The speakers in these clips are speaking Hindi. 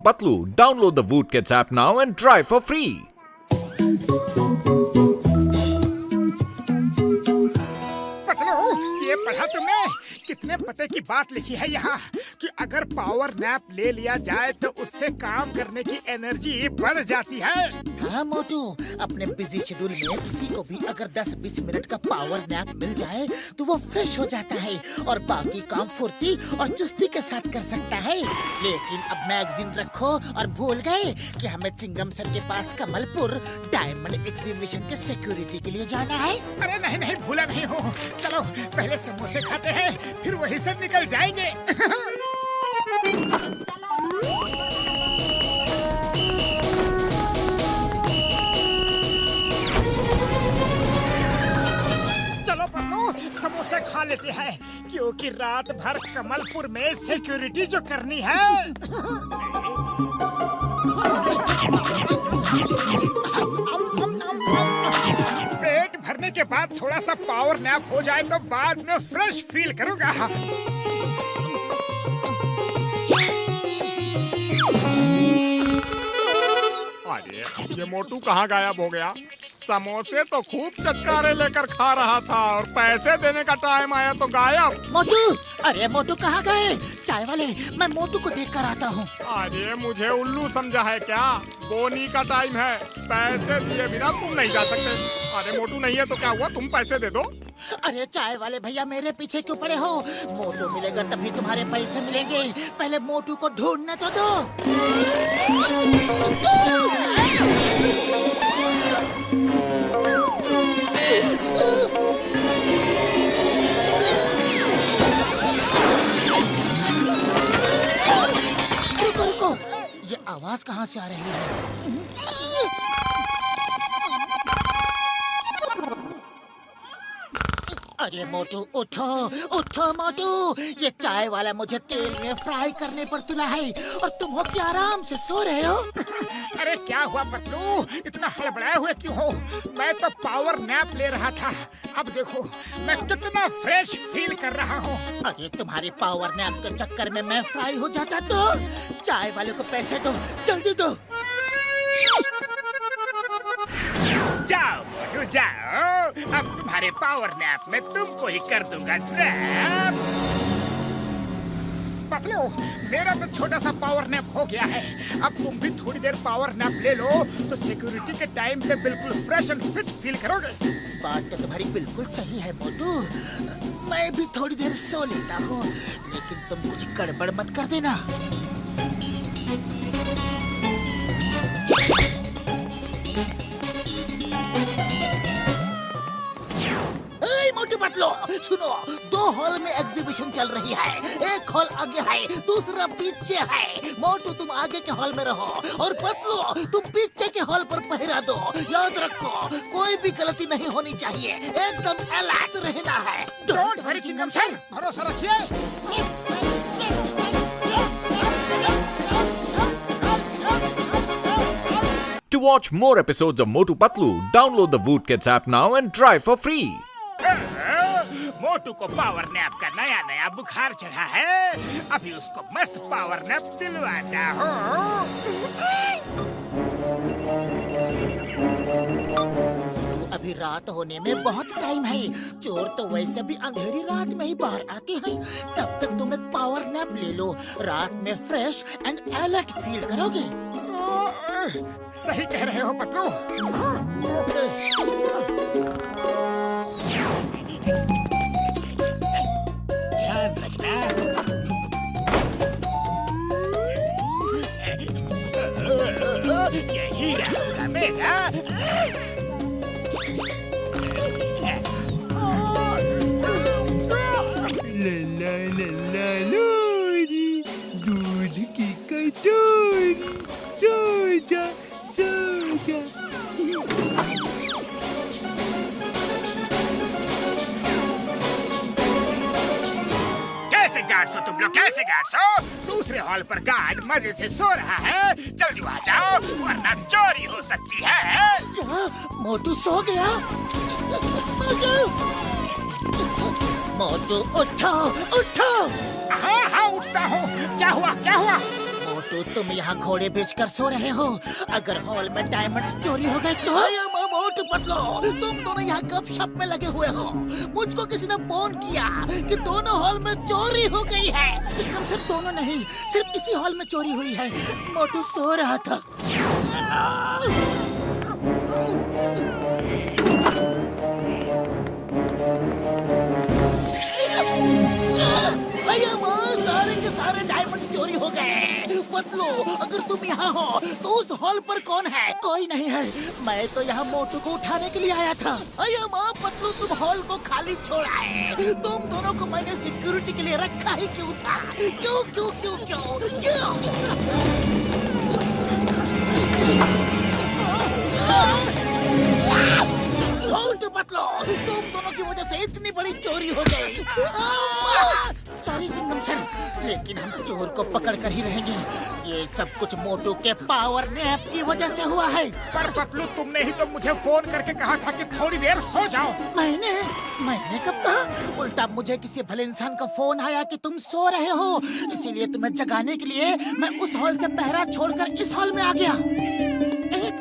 Patlu. Download the Woot Kids app now and try for free. ये पढ़ा तुमने? कितने पते की बात लिखी है यहाँ कि अगर पावर नैप ले लिया जाए तो उससे काम करने की एनर्जी बढ़ जाती है। हाँ मोटू, अपने बिजी शेड्यूल में किसी को भी अगर 10-20 मिनट का पावर नैप मिल जाए तो वो फ्रेश हो जाता है और बाकी काम फुर्ती और चुस्ती के साथ कर सकता है। लेकिन अब मैगजीन रखो और भूल गए कि हमें चिंगम सर के पास कमलपुर डायमंड एग्जीबिशन के सिक्योरिटी के लिए जाना है। अरे नहीं नहीं, भूला नहीं हो। चलो पहले समोसे खाते हैं, फिर वहीं से निकल जाएंगे। चलो पन्नू, समोसे खा लेते हैं क्योंकि रात भर कमलपुर में सिक्योरिटी जो करनी है। पेट भरने के बाद थोड़ा सा पावर नैप हो जाए तो बाद में फ्रेश फील करूंगा। अरे ये मोटू कहाँ गायब हो गया? समोसे तो खूब चटकारे लेकर खा रहा था और पैसे देने का टाइम आया तो गायब। मोटू, अरे मोटू कहाँ गए? चाय वाले, मैं मोटू को देख कर आता हूँ। अरे मुझे उल्लू समझा है क्या? बोनी का टाइम है, पैसे दिए बिना तुम नहीं जा सकते। अरे मोटू नहीं है तो क्या हुआ, तुम पैसे दे दो। अरे चाय वाले भैया, मेरे पीछे क्यों पड़े हो? मोटू मिलेगा तभी तुम्हारे पैसे मिलेंगे। पहले मोटू को ढूंढने तो दो। रुको रुको, ये आवाज कहाँ से आ रही है? अरे मोटू उठो, उठो मोटू, ये चाय वाला मुझे तेल में फ्राई करने पर तुला है और तुम हो कि आराम से सो रहे हो। अरे क्या हुआ पतलू, इतना हड़बड़ाए हुए क्यों हो? मैं तो पावर नैप ले रहा था। अब देखो मैं कितना फ्रेश फील कर रहा हूँ। अरे तुम्हारी पावर नैप के चक्कर में मैं फ्राई हो जाता तो। चाय वाले को पैसे दो, जल्दी दो। जाओ मोटू जाओ, अब तुम्हारे पावर नैप में तुमको ही कर दूंगा ट्रैप। पतलू, मेरा तो छोटा सा पावर नैप हो गया है। अब तुम भी थोड़ी देर पावर नैप ले लो तो सिक्योरिटी के टाइम पे बिल्कुल फ्रेश एंड फिट फील करोगे। बात तो तुम्हारी बिल्कुल सही है मोटू, मैं भी थोड़ी देर सो लेता हूँ, लेकिन तुम कुछ गड़बड़ मत कर देना। लो, सुनो, 2 हॉल में एग्जीबिशन चल रही है। एक हॉल आगे है, दूसरा पीछे है। मोटू तुम आगे के हॉल में रहो और पतलू तुम पीछे के हॉल पर पहरा दो। याद रखो, कोई भी गलती नहीं होनी चाहिए, एकदम अलर्ट रहना है। डोंट वरी चिंगम सर, भरोसा रखिए। To watch more episodes of Motu Patlu, download the Woot Kids app now and try for free. मोटू को पावर नैप का नया नया बुखार चढ़ा है, अभी उसको मस्त पावर नैप दिलवाता हूँ। अभी रात होने में बहुत टाइम है। चोर तो वैसे भी अंधेरी रात में ही बाहर आते हैं। तब तक तुम एक पावर नैप ले लो, रात में फ्रेश एंड अलर्ट फील करोगे। सही कह रहे हो पतलू। ध्यान रखना। यही रहा मेरा। लला लला लोरी, दूध की कटोरी, सो जा सो जा। कैसे गार्ड्स हो तुम लोग, कैसे गार्ड्स हो? दूसरे हॉल पर गार्ड मजे से सो रहा है, जल्दी वहाँ जाओ वरना चोरी हो सकती है। क्या मोटू सो गया? मोटू उठो उठो। हाँ हाँ उठता हूँ। क्या हुआ क्या हुआ? मोटू तुम यहाँ घोड़े बेचकर सो रहे हो। अगर हॉल में डायमंड्स चोरी हो गए तो? मोटू पतलू, तुम दोनों यहाँ गपशप में लगे हुए हो। मुझको किसी ने फोन किया कि दोनों हॉल में चोरी हो गई है। चिंगम सर, दोनों नहीं, सिर्फ इसी हॉल में चोरी हुई है। मोटू सो रहा था। सारे के सारे डायमंड चोरी हो गए। पतलू, अगर तुम यहाँ हो तो उस हॉल पर कौन है? कोई नहीं है। मैं तो यहाँ मोटू को उठाने के लिए आया था। अये माँ, पतलू तुम हॉल को खाली छोड़ा है। तुम दोनों को मैंने सिक्योरिटी के लिए रखा ही क्यों था? क्यों क्यों क्यों क्यों क्यों? मोटू पतलू, तुम दोनों की वजह से इतनी बड़ी चोरी हो गई। सॉरी चिंगम सर, लेकिन हम चोर को पकड़ कर ही रहेंगे। ये सब कुछ मोटू के पावर नैप की वजह से हुआ है। पर पतलू, तुमने ही तो मुझे फोन करके कहा था कि थोड़ी देर सो जाओ। मैंने कब कहा? उल्टा मुझे किसी भले इंसान का फोन आया कि तुम सो रहे हो, इसीलिए तुम्हें जगाने के लिए मैं उस हॉल से पहरा छोड़कर इस हॉल में आ गया। एक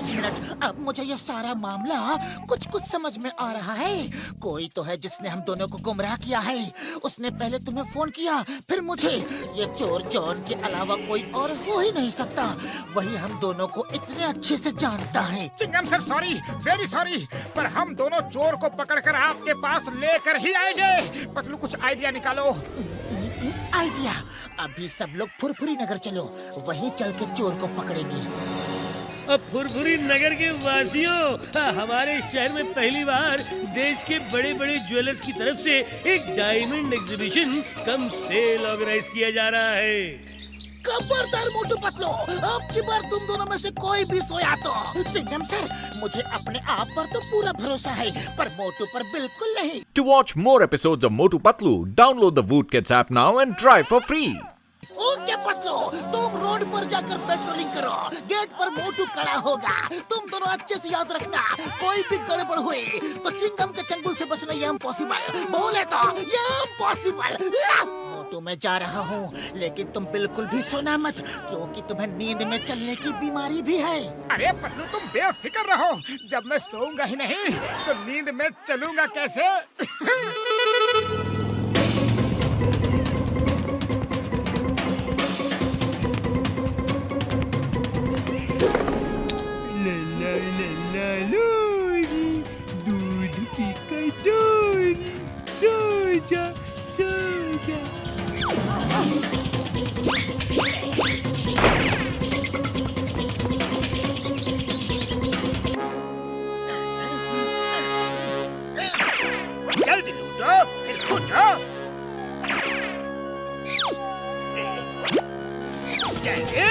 मिनट, अब मुझे ये सारा मामला कुछ समझ में आ रहा है। कोई तो है जिसने हम दोनों को गुमराह किया है। उसने पहले तुम्हें फोन किया, फिर मुझे। ये चोर जॉन के अलावा कोई और हो ही नहीं सकता। वही हम दोनों को इतने अच्छे से जानता है। चिंगम सर, सॉरी, वेरी सॉरी, पर हम दोनों चोर को पकड़कर आपके पास लेकर ही आएंगे। पतलू, कुछ आइडिया निकालो। आइडिया? अभी सब लोग फुरफुरी नगर चलो, वहीं चल के चोर को पकड़ेंगे। अब फुरफुरी नगर के वासियों, हमारे शहर में पहली बार देश के बड़े बड़े ज्वेलर्स की तरफ से एक diamond exhibition cum sale organise किया जा रहा है। खबरदार मोटू पतलू, अब की बार तुम दोनों में से कोई भी सोया तो। चिंगम सर, मुझे अपने आप पर तो पूरा भरोसा है, पर मोटू पर बिल्कुल नहीं। To watch more episodes of Motu Patlu, download the Woot Kids app now and try for free. Okay Patlu, तुम रोड पर जाकर पेट्रोलिंग करो। गेट पर मोटू खड़ा होगा। तुम दोनों अच्छे से याद रखना, कोई भी गड़बड़ हुई तो चिंगम के चंगुल से बचना ये इम्पॉसिबल। बोले तो ये इम्पॉसिबल। मोटू, मैं जा रहा हूँ, लेकिन तुम बिल्कुल भी सोना मत, क्योंकि तुम्हें नींद में चलने की बीमारी भी है। अरे पतलू, तुम बेफिक्र रहो। जब मैं सोऊंगा ही नहीं तो नींद में चलूंगा कैसे? दूध की कटोरी, सो जा, सो जा। जल्दी लूटो, फिर कूदो। जल्दी।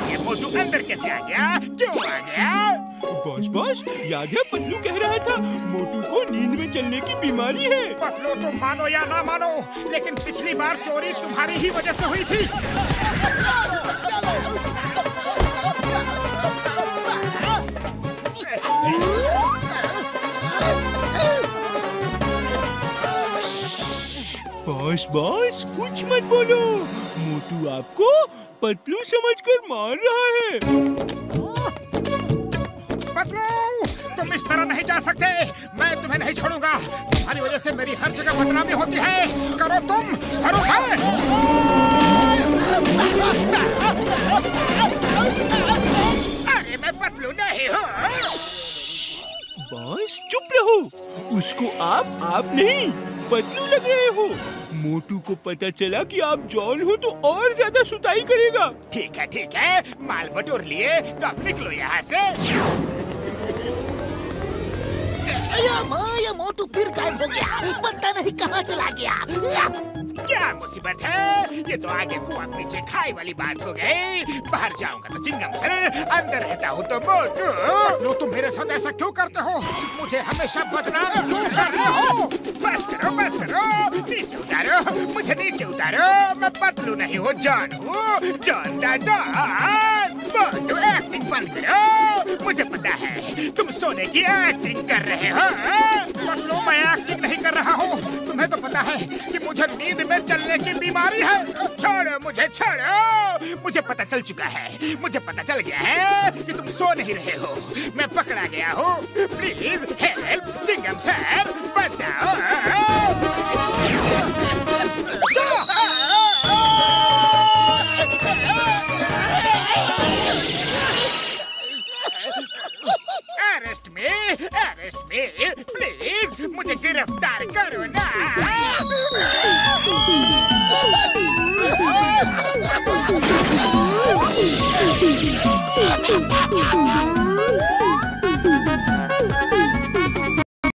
ये मोटू अंदर कैसे आ गया? क्यों आ गया? बॉस, याद है पतलू कह रहा था मोटू को नींद में चलने की बीमारी है। पतलू, तुम मानो या ना मानो, लेकिन पिछली बार चोरी तुम्हारी ही वजह से हुई थी। बॉस, कुछ मत बोलो। मोटू आपको पतलू समझकर मार रहा है। पतलू, तुम इस तरह नहीं जा सकते। मैं तुम्हें नहीं छोड़ूंगा। तुम्हारी वजह से मेरी हर जगह बदनामी होती है। करो तुम, करो मैं। अरे मैं पतलू नहीं हूँ। बॉस, चुप रहो। उसको आप नहीं पतलू लग रहे हो। मोटू को पता चला कि आप जॉन हो तो और ज्यादा सुताई करेगा। ठीक है, माल बटोर लिए तो अब निकलो यहाँ से। ये मोटू फिर गायब हो गया, पता नहीं कहाँ चला गया। क्या मुसीबत है? ये तो आगे कुआं पीछे खाई वाली बात हो गई। बाहर जाऊंगा तो चिंगम सर, अंदर रहता हूँ तो मोटू। तुम मेरे साथ ऐसा क्यों करते हो? मुझे हमेशा बदनाम क्यों कर रहे हो? बस करो, नीचे उतारो, मुझे नीचे उतारो। मैं पतलू नहीं हूँ, जॉन हूँ, John the don. Motu, acting बंद करो। मुझे पता है तुम सोने की एक्टिंग कर रहे हो। पतलू, मैं एक्टिंग नहीं कर रहा हूँ। तुम्हें तो पता है कि मुझे नींद में चलने की बीमारी है। छोड़ो मुझे, छोड़ो। मुझे पता चल चुका है, मुझे पता चल गया है कि तुम सो नहीं रहे हो। मैं पकड़ा गया हूँ। प्लीज हेल्प चिंगम सर, बचाओ। अरेस्ट मी, प्लीज मुझे गिरफ्तार करो ना।